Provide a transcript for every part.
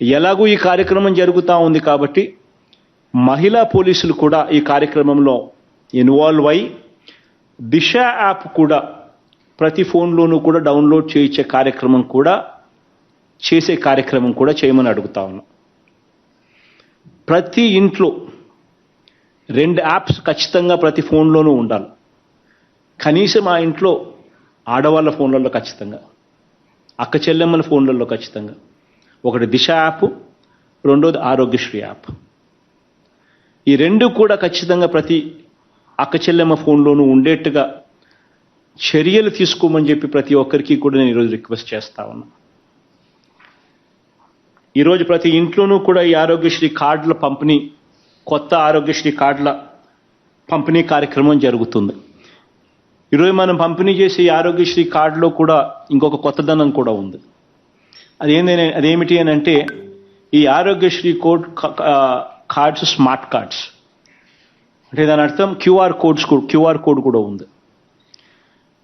ఎలాగూ ఈ కార్యక్రమం జరుగుతూ ఉంది కాబట్టి మహిళా పోలీసులు కూడా ఈ కార్యక్రమంలో ఇన్వాల్వ్ అయి దిశ యాప్ కూడా ప్రతి ఫోన్లోనూ కూడా డౌన్లోడ్ చేయించే కార్యక్రమం కూడా చేయమని అడుగుతా ఉన్నాం. ప్రతి ఇంట్లో 2 యాప్స్ ఖచ్చితంగా ప్రతి ఫోన్లోనూ ఉండాలి. కనీసం ఆ ఇంట్లో ఆడవాళ్ళ ఫోన్లలో ఖచ్చితంగా, అక్క చెల్లెమ్మల ఫోన్లలో ఖచ్చితంగా ఒకటి దిశ యాప్, రెండోది ఆరోగ్యశ్రీ యాప్. ఈ 2 కూడా ఖచ్చితంగా ప్రతి అక్క చెల్లెమ్మ ఫోన్లోనూ ఉండేట్టుగా చర్యలు తీసుకోమని చెప్పి ప్రతి ఒక్కరికి కూడా నేను ఈరోజు రిక్వెస్ట్ చేస్తా ఉన్నా. ఈరోజు ప్రతి ఇంట్లోనూ కూడా ఈ ఆరోగ్యశ్రీ కార్డుల పంపిణీ, కొత్త ఆరోగ్యశ్రీ కార్డుల పంపిణీ కార్యక్రమం జరుగుతుంది. ఈరోజు మనం పంపిణీ చేసే ఈ ఆరోగ్యశ్రీ కార్డులో కూడా ఇంకొక కొత్తదనం కూడా ఉంది. అదేమిటి అని అంటే ఈ ఆరోగ్యశ్రీ కార్డ్స్ స్మార్ట్ కార్డ్స్. అంటే దాని అర్థం క్యూఆర్ కోడ్ కూడా ఉంది.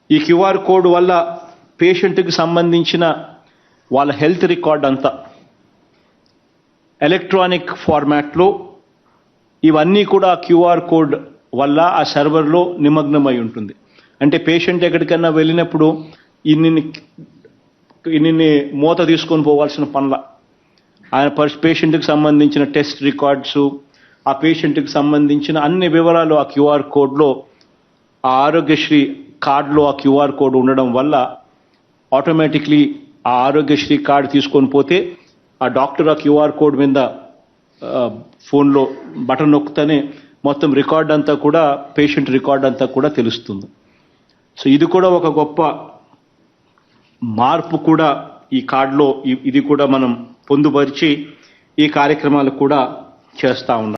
ఈ క్యూఆర్ కోడ్ వల్ల పేషెంట్కి సంబంధించిన వాళ్ళ హెల్త్ రికార్డ్ అంతా ఎలక్ట్రానిక్ ఫార్మాట్లో ఇవన్నీ కూడా క్యూఆర్ కోడ్ వల్ల ఆ సర్వర్లో నిమగ్నమై ఉంటుంది. అంటే పేషెంట్ ఎక్కడికన్నా వెళ్ళినప్పుడు ఇన్ని మూత తీసుకొని పోవాల్సిన పనుల ఆయన పేషెంట్కి సంబంధించిన టెస్ట్ రికార్డ్స్, ఆ పేషెంట్కి సంబంధించిన అన్ని వివరాలు ఆ క్యూఆర్ కోడ్లో, ఆ ఆరోగ్యశ్రీ కార్డులో ఆ క్యూఆర్ కోడ్ ఉండడం వల్ల ఆటోమేటిక్లీ ఆ ఆరోగ్యశ్రీ కార్డు తీసుకొని పోతే ఆ డాక్టర్ ఆ క్యూఆర్ కోడ్ మీద ఫోన్లో బటన్ నొక్కుతూనే మొత్తం రికార్డ్ అంతా కూడా, పేషెంట్ రికార్డ్ అంతా కూడా తెలుస్తుంది. సో ఇది కూడా ఒక గొప్ప మార్పు కూడా ఈ కార్డులో ఇది కూడా మనం పొందుపరిచి ఈ కార్యక్రమాలు కూడా చేస్తూ ఉన్నాం.